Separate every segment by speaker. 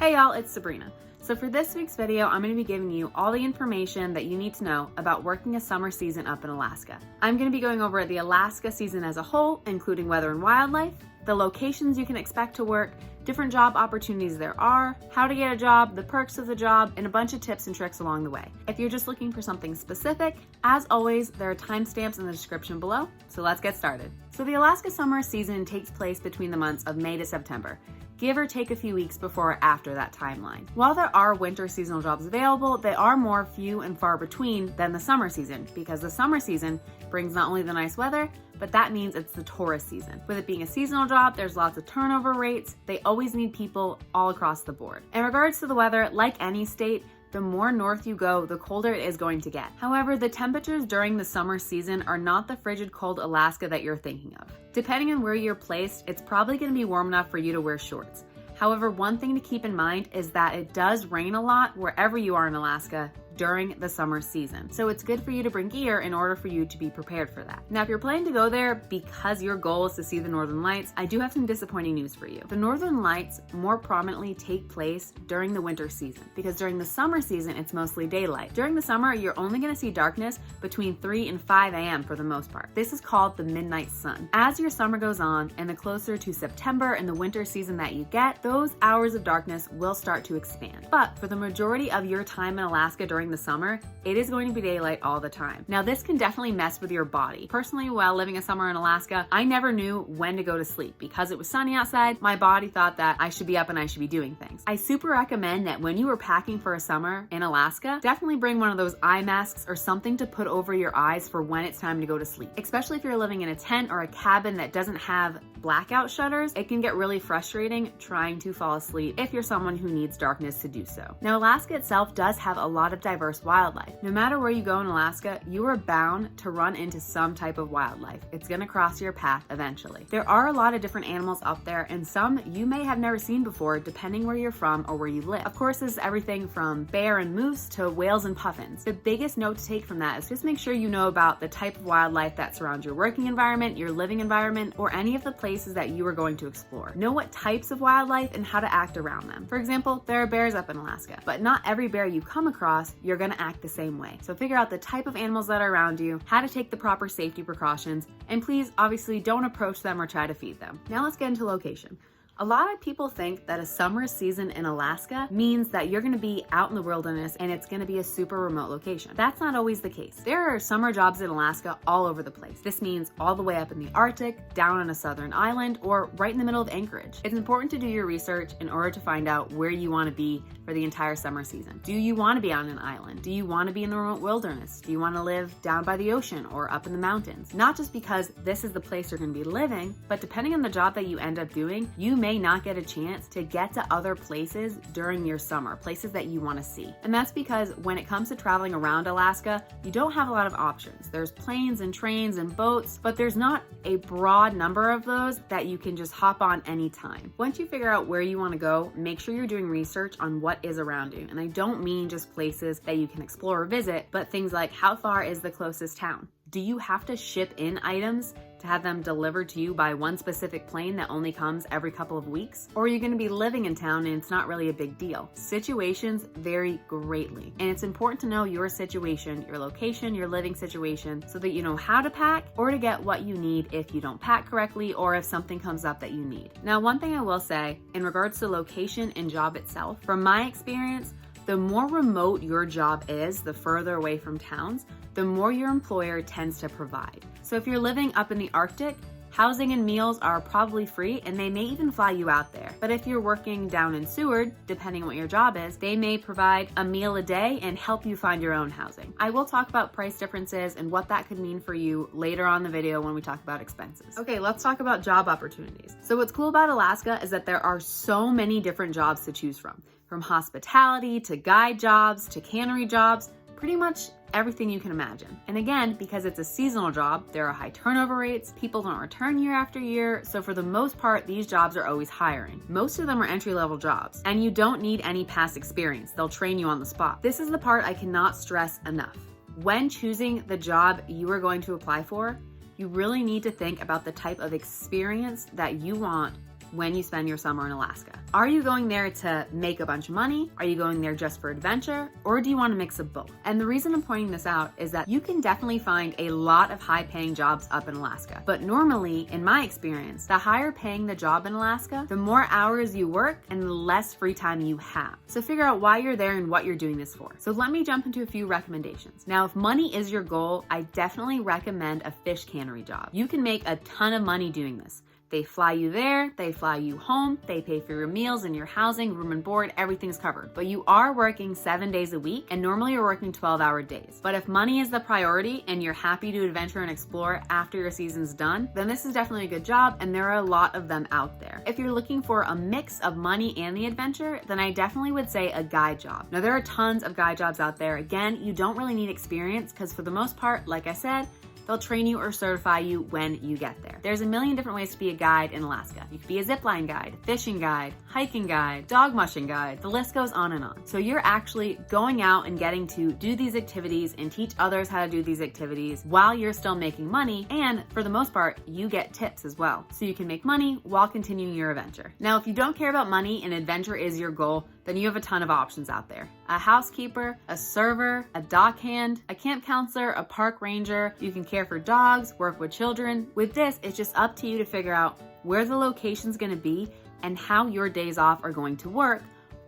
Speaker 1: Hey y'all, it's Sabrina. So for this week's video, I'm going to be giving you all the information that you need to know about working a summer season up in Alaska. I'm going to be going over the Alaska season as a whole, including weather and wildlife, the locations you can expect to work, different job opportunities there are, how to get a job, the perks of the job, and a bunch of tips and tricks along the way. If you're just looking for something specific, as always, there are timestamps in the description below, so let's get started. So the Alaska summer season takes place between the months of May to September, give or take a few weeks before or after that timeline. While there are winter seasonal jobs available, they are more few and far between than the summer season, because the summer season brings not only the nice weather, but that means it's the tourist season. With it being a seasonal job, there's lots of turnover rates. They always need people all across the board. In regards to the weather, like any state, the more north you go, the colder it is going to get. However, the temperatures during the summer season are not the frigid cold Alaska that you're thinking of. Depending on where you're placed, it's probably going to be warm enough for you to wear shorts. However, one thing to keep in mind is that it does rain a lot wherever you are in Alaska during the summer season. So it's good for you to bring gear in order for you to be prepared for that. Now, if you're planning to go there because your goal is to see the Northern Lights, I do have some disappointing news for you. The Northern Lights more prominently take place during the winter season, because during the summer season, it's mostly daylight. During the summer, you're only gonna see darkness between 3 and 5 a.m. for the most part. This is called the midnight sun. As your summer goes on and the closer to September and the winter season that you get, those hours of darkness will start to expand. But for the majority of your time in Alaska during the summer, it is going to be daylight all the time. Now, this can definitely mess with your body. Personally, while living a summer in Alaska, I never knew when to go to sleep. Because it was sunny outside, my body thought that I should be up and I should be doing things. I super recommend that when you are packing for a summer in Alaska, definitely bring one of those eye masks or something to put over your eyes for when it's time to go to sleep. Especially if you're living in a tent or a cabin that doesn't have blackout shutters, it can get really frustrating trying to fall asleep if you're someone who needs darkness to do so. Now, Alaska itself does have a lot of diverse wildlife. No matter where you go in Alaska, you are bound to run into some type of wildlife. It's gonna cross your path eventually. There are a lot of different animals out there, and some you may have never seen before depending where you're from or where you live. Of course, this is everything from bear and moose to whales and puffins. The biggest note to take from that is just make sure you know about the type of wildlife that surrounds your working environment, your living environment, or any of the places that you are going to explore. Know what types of wildlife and how to act around them. For example, there are bears up in Alaska, but not every bear you come across, you're gonna act the same way. So figure out the type of animals that are around you, how to take the proper safety precautions, and please, obviously, don't approach them or try to feed them. Now let's get into location. A lot of people think that a summer season in Alaska means that you're gonna be out in the wilderness and it's gonna be a super remote location. That's not always the case. There are summer jobs in Alaska all over the place. This means all the way up in the Arctic, down on a southern island, or right in the middle of Anchorage. It's important to do your research in order to find out where you wanna be for the entire summer season. Do you wanna be on an island? Do you wanna be in the remote wilderness? Do you wanna live down by the ocean or up in the mountains? Not just because this is the place you're gonna be living, but depending on the job that you end up doing, you may not get a chance to get to other places during your summer, places that you want to see. And that's because when it comes to traveling around Alaska, you don't have a lot of options. There's planes and trains and boats, but there's not a broad number of those that you can just hop on anytime. Once you figure out where you want to go, make sure you're doing research on what is around you. And I don't mean just places that you can explore or visit, but things like how far is the closest town? Do you have to ship in items to have them delivered to you by one specific plane that only comes every couple of weeks? Or are you going to be living in town and it's not really a big deal? Situations vary greatly, and it's important to know your situation, your location, your living situation, so that you know how to pack or to get what you need if you don't pack correctly or if something comes up that you need. Now, one thing I will say in regards to location and job itself, from my experience, the more remote your job is, the further away from towns, the more your employer tends to provide. So if you're living up in the Arctic, housing and meals are probably free, and they may even fly you out there. But if you're working down in Seward, depending on what your job is, they may provide a meal a day and help you find your own housing. I will talk about price differences and what that could mean for you later on in the video when we talk about expenses. Okay, let's talk about job opportunities. So what's cool about Alaska is that there are so many different jobs to choose from hospitality to guide jobs to cannery jobs, pretty much everything you can imagine. And again, because it's a seasonal job, there are high turnover rates, people don't return year after year, so for the most part, these jobs are always hiring. Most of them are entry-level jobs, and you don't need any past experience. They'll train you on the spot. This is the part I cannot stress enough. When choosing the job you are going to apply for, you really need to think about the type of experience that you want when you spend your summer in Alaska. Are you going there to make a bunch of money? Are you going there just for adventure? Or do you want a mix of both? And the reason I'm pointing this out is that you can definitely find a lot of high-paying jobs up in Alaska. But normally, in my experience, the higher paying the job in Alaska, the more hours you work and the less free time you have. So figure out why you're there and what you're doing this for. So let me jump into a few recommendations. Now, if money is your goal, I definitely recommend a fish cannery job. You can make a ton of money doing this. They fly you there, they fly you home, they pay for your meals and your housing, room and board, everything's covered. But you are working 7 days a week, and normally you're working 12-hour days. But if money is the priority and you're happy to adventure and explore after your season's done, then this is definitely a good job, and there are a lot of them out there. If you're looking for a mix of money and the adventure, then I definitely would say a guide job. Now, there are tons of guide jobs out there. Again, you don't really need experience because for the most part, like I said, they'll train you or certify you when you get there. There's a million different ways to be a guide in Alaska. You could be a zipline guide, fishing guide, hiking guide, dog mushing guide, the list goes on and on. So you're actually going out and getting to do these activities and teach others how to do these activities while you're still making money, and for the most part, you get tips as well. So you can make money while continuing your adventure. Now, if you don't care about money and adventure is your goal, then you have a ton of options out there. A housekeeper, a server, a dock hand, a camp counselor, a park ranger. You can care for dogs, work with children. With this, it's just up to you to figure out where the location's gonna be and how your days off are going to work,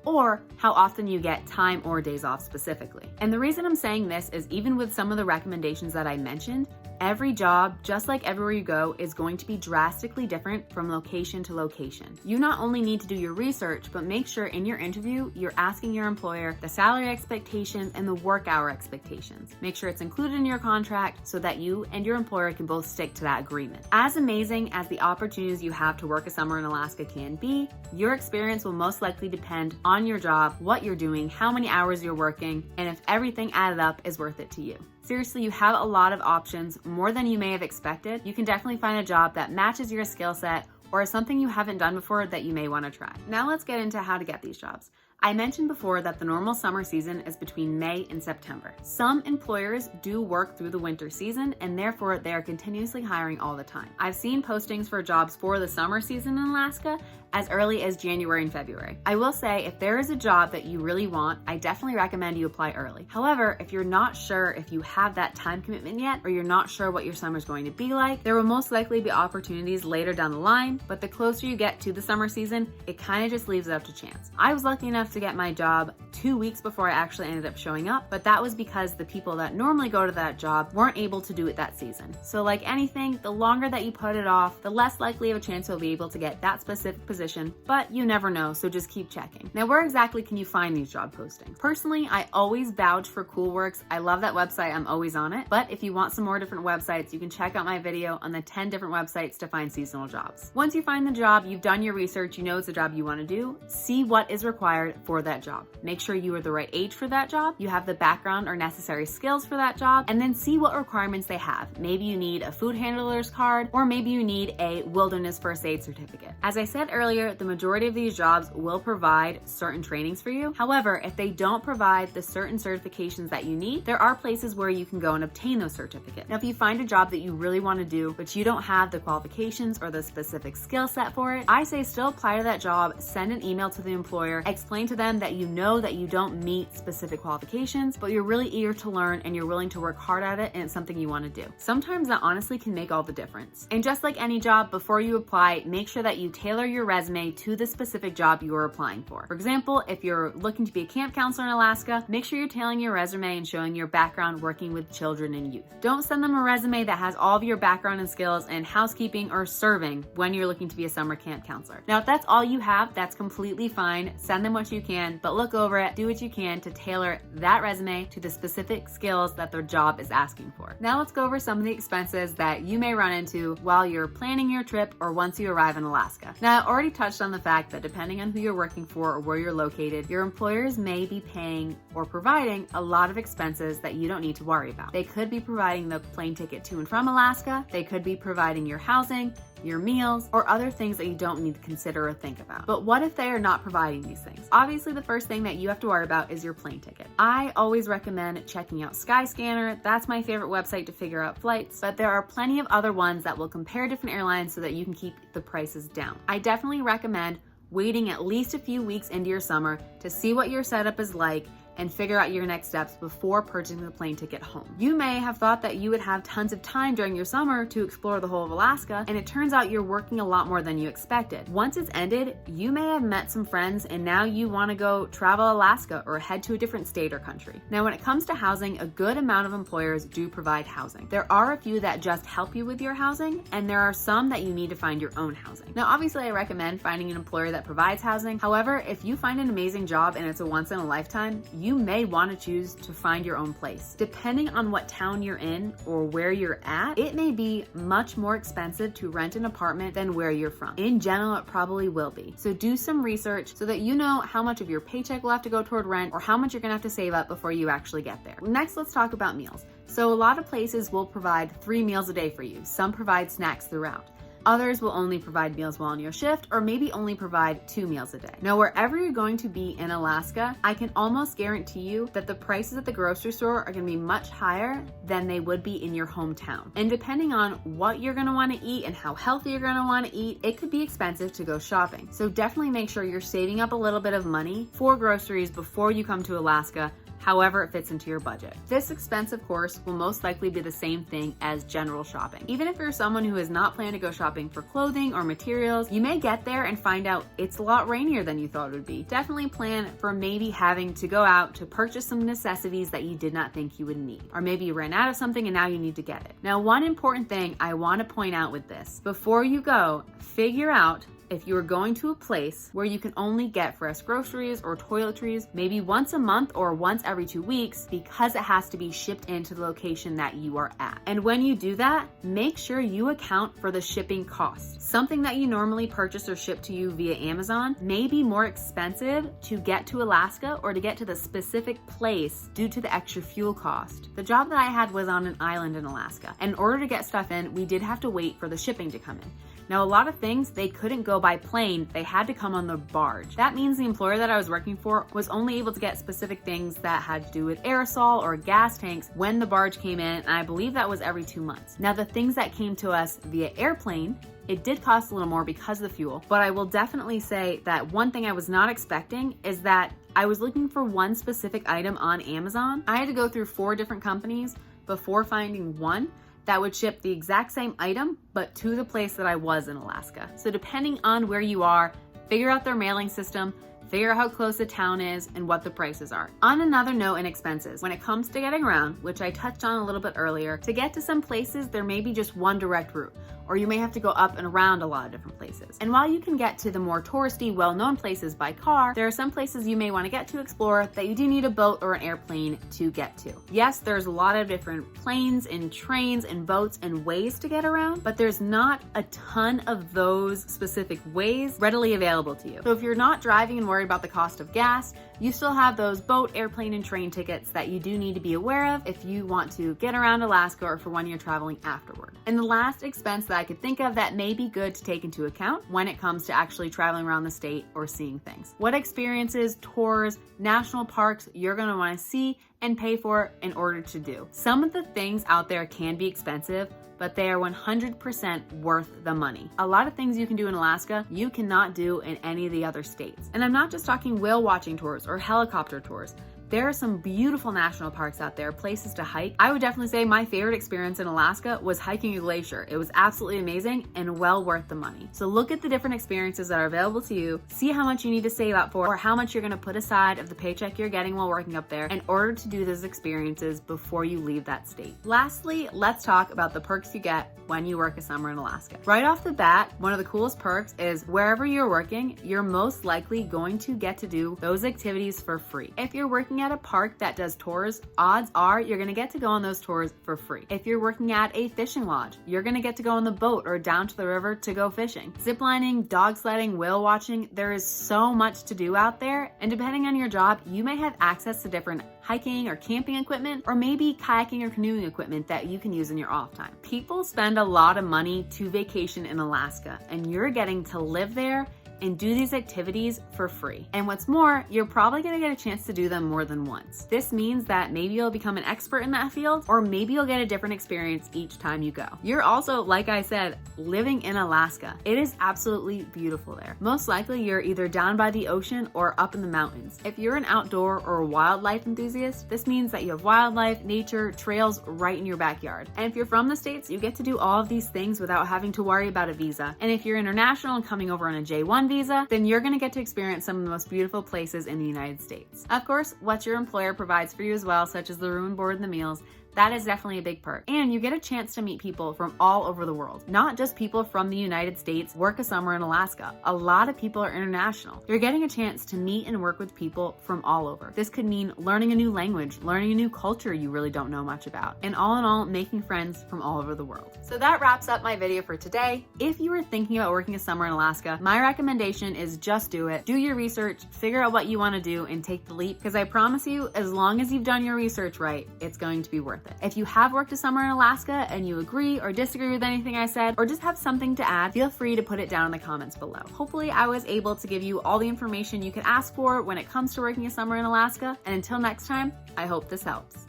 Speaker 1: or how often you get time or days off specifically. And the reason I'm saying this is even with some of the recommendations that I mentioned, every job, just like everywhere you go, is going to be drastically different from location to location. You not only need to do your research, but make sure in your interview, you're asking your employer the salary expectations and the work hour expectations. Make sure it's included in your contract so that you and your employer can both stick to that agreement. As amazing as the opportunities you have to work a summer in Alaska can be, your experience will most likely depend on your job, what you're doing, how many hours you're working, and if everything added up is worth it to you. Seriously, you have a lot of options, more than you may have expected. You can definitely find a job that matches your skill set or is something you haven't done before that you may want to try. Now let's get into how to get these jobs. I mentioned before that the normal summer season is between May and September. Some employers do work through the winter season, and therefore they are continuously hiring all the time. I've seen postings for jobs for the summer season in Alaska as early as January and February. I will say, if there is a job that you really want, I definitely recommend you apply early. However, if you're not sure if you have that time commitment yet, or you're not sure what your summer is going to be like, there will most likely be opportunities later down the line, but the closer you get to the summer season, it kind of just leaves it up to chance. I was lucky enough to get my job 2 weeks before I actually ended up showing up, but that was because the people that normally go to that job weren't able to do it that season. So like anything, the longer that you put it off, the less likely of a chance you'll be able to get that specific position, but you never know, so just keep checking. Now, where exactly can you find these job postings? Personally, I always vouch for Coolworks. I love that website, I'm always on it, but if you want some more different websites, you can check out my video on the 10 different websites to find seasonal jobs. Once you find the job, you've done your research, you know it's a job you want to do, see what is required for that job. Make sure you are the right age for that job, you have the background or necessary skills for that job, and then see what requirements they have. Maybe you need a food handler's card, or maybe you need a wilderness first aid certificate. As I said earlier, the majority of these jobs will provide certain trainings for you. However, if they don't provide the certain certifications that you need, there are places where you can go and obtain those certificates. Now, if you find a job that you really want to do, but you don't have the qualifications or the specific skill set for it, I say still apply to that job, send an email to the employer, explain to them that you know that you don't meet specific qualifications, but you're really eager to learn and you're willing to work hard at it and it's something you want to do. Sometimes that honestly can make all the difference. And just like any job, before you apply, make sure that you tailor your resume to the specific job you are applying for. For example, if you're looking to be a camp counselor in Alaska, make sure you're tailoring your resume and showing your background working with children and youth. Don't send them a resume that has all of your background and skills in housekeeping or serving when you're looking to be a summer camp counselor. Now, if that's all you have, that's completely fine. Send them what you can, but look over it, do what you can to tailor that resume to the specific skills that their job is asking for. Now let's go over some of the expenses that you may run into while you're planning your trip or once you arrive in Alaska. Now, I already touched on the fact that depending on who you're working for or where you're located, your employers may be paying or providing a lot of expenses that you don't need to worry about. They could be providing the plane ticket to and from Alaska, they could be providing your housing, your meals, or other things that you don't need to consider or think about. But what if they are not providing these things? Obviously, the first thing that you have have to worry about is your plane ticket. I always recommend checking out Skyscanner. That's my favorite website to figure out flights, but there are plenty of other ones that will compare different airlines so that you can keep the prices down. I definitely recommend waiting at least a few weeks into your summer to see what your setup is like and figure out your next steps before purchasing the plane ticket home. You may have thought that you would have tons of time during your summer to explore the whole of Alaska, and it turns out you're working a lot more than you expected. Once it's ended, you may have met some friends and now you want to go travel Alaska or head to a different state or country. Now, when it comes to housing, a good amount of employers do provide housing. There are a few that just help you with your housing, and there are some that you need to find your own housing. Now, obviously, I recommend finding an employer that provides housing. However, if you find an amazing job and it's a once in a lifetime, you may want to choose to find your own place. Depending on what town you're in or where you're at, it may be much more expensive to rent an apartment than where you're from. In general, it probably will be. So do some research so that you know how much of your paycheck will have to go toward rent or how much you're gonna have to save up before you actually get there. Next, let's talk about meals. So a lot of places will provide 3 meals a day for you. Some provide snacks throughout. Others will only provide meals while on your shift, or maybe only provide 2 meals a day. Now, wherever you're going to be in Alaska, I can almost guarantee you that the prices at the grocery store are gonna be much higher than they would be in your hometown. And depending on what you're gonna wanna eat and how healthy you're gonna wanna eat, it could be expensive to go shopping. So definitely make sure you're saving up a little bit of money for groceries before you come to Alaska, however it fits into your budget. This expense, of course, will most likely be the same thing as general shopping. Even if you're someone who has not planned to go shopping for clothing or materials, you may get there and find out it's a lot rainier than you thought it would be. Definitely plan for maybe having to go out to purchase some necessities that you did not think you would need. Or maybe you ran out of something and now you need to get it. Now, one important thing I want to point out with this, before you go, figure out if you are going to a place where you can only get fresh groceries or toiletries maybe once a month or once every 2 weeks, because it has to be shipped into the location that you are at. And when you do that, make sure you account for the shipping costs. Something that you normally purchase or ship to you via Amazon may be more expensive to get to Alaska or to get to the specific place due to the extra fuel cost. The job that I had was on an island in Alaska. In order to get stuff in, we did have to wait for the shipping to come in. Now, a lot of things, they couldn't go by plane, they had to come on the barge. That means the employer that I was working for was only able to get specific things that had to do with aerosol or gas tanks when the barge came in, and I believe that was every 2 months. Now, the things that came to us via airplane, it did cost a little more because of the fuel, but I will definitely say that one thing I was not expecting is that I was looking for one specific item on Amazon. I had to go through 4 different companies before finding one that would ship the exact same item, but to the place that I was in Alaska. So depending on where you are, figure out their mailing system, figure out how close the town is and what the prices are. On another note in expenses, when it comes to getting around, which I touched on a little bit earlier, to get to some places, there may be just one direct route, or you may have to go up and around a lot of different places. And while you can get to the more touristy, well-known places by car, there are some places you may want to get to explore that you do need a boat or an airplane to get to. Yes, there's a lot of different planes and trains and boats and ways to get around, but there's not a ton of those specific ways readily available to you. So if you're not driving and worried about the cost of gas, you still have those boat, airplane, and train tickets that you do need to be aware of if you want to get around Alaska or for when you're traveling afterward. And the last expense that I could think of that may be good to take into account when it comes to actually traveling around the state or seeing things. What experiences, tours, national parks you're going to want to see and pay for in order to do. Some of the things out there can be expensive, but they are 100% worth the money. A lot of things you can do in Alaska, you cannot do in any of the other states. And I'm not just talking whale watching tours or helicopter tours. There are some beautiful national parks out there, places to hike. I would definitely say my favorite experience in Alaska was hiking a glacier. It was absolutely amazing and well worth the money. So look at the different experiences that are available to you, see how much you need to save up for, or how much you're gonna put aside of the paycheck you're getting while working up there in order to do those experiences before you leave that state. Lastly, let's talk about the perks you get when you work a summer in Alaska. Right off the bat, one of the coolest perks is wherever you're working, you're most likely going to get to do those activities for free. If you're working at a park that does tours, odds are you're gonna get to go on those tours for free. If you're working at a fishing lodge, you're gonna get to go on the boat or down to the river to go fishing. Ziplining, dog sledding, whale watching, there is so much to do out there, and depending on your job, you may have access to different hiking or camping equipment, or maybe kayaking or canoeing equipment that you can use in your off time. People spend a lot of money to vacation in Alaska, and you're getting to live there and do these activities for free. And what's more, you're probably gonna get a chance to do them more than once. This means that maybe you'll become an expert in that field, or maybe you'll get a different experience each time you go. You're also, like I said, living in Alaska. It is absolutely beautiful there. Most likely you're either down by the ocean or up in the mountains. If you're an outdoor or wildlife enthusiast, this means that you have wildlife, nature, trails right in your backyard. And if you're from the States, you get to do all of these things without having to worry about a visa. And if you're international and coming over on a J1 visa, then you're gonna get to experience some of the most beautiful places in the United States. Of course, what your employer provides for you as well, such as the room and board and the meals, that is definitely a big perk. And you get a chance to meet people from all over the world. Not just people from the United States work a summer in Alaska. A lot of people are international. You're getting a chance to meet and work with people from all over. This could mean learning a new language, learning a new culture you really don't know much about, and all in all, making friends from all over the world. So that wraps up my video for today. If you were thinking about working a summer in Alaska, my recommendation is just do it. Do your research, figure out what you want to do, and take the leap, because I promise you, as long as you've done your research right, it's going to be worth it. If you have worked a summer in Alaska and you agree or disagree with anything I said, or just have something to add, feel free to put it down in the comments below. Hopefully I was able to give you all the information you could ask for when it comes to working a summer in Alaska, and until next time, I hope this helps.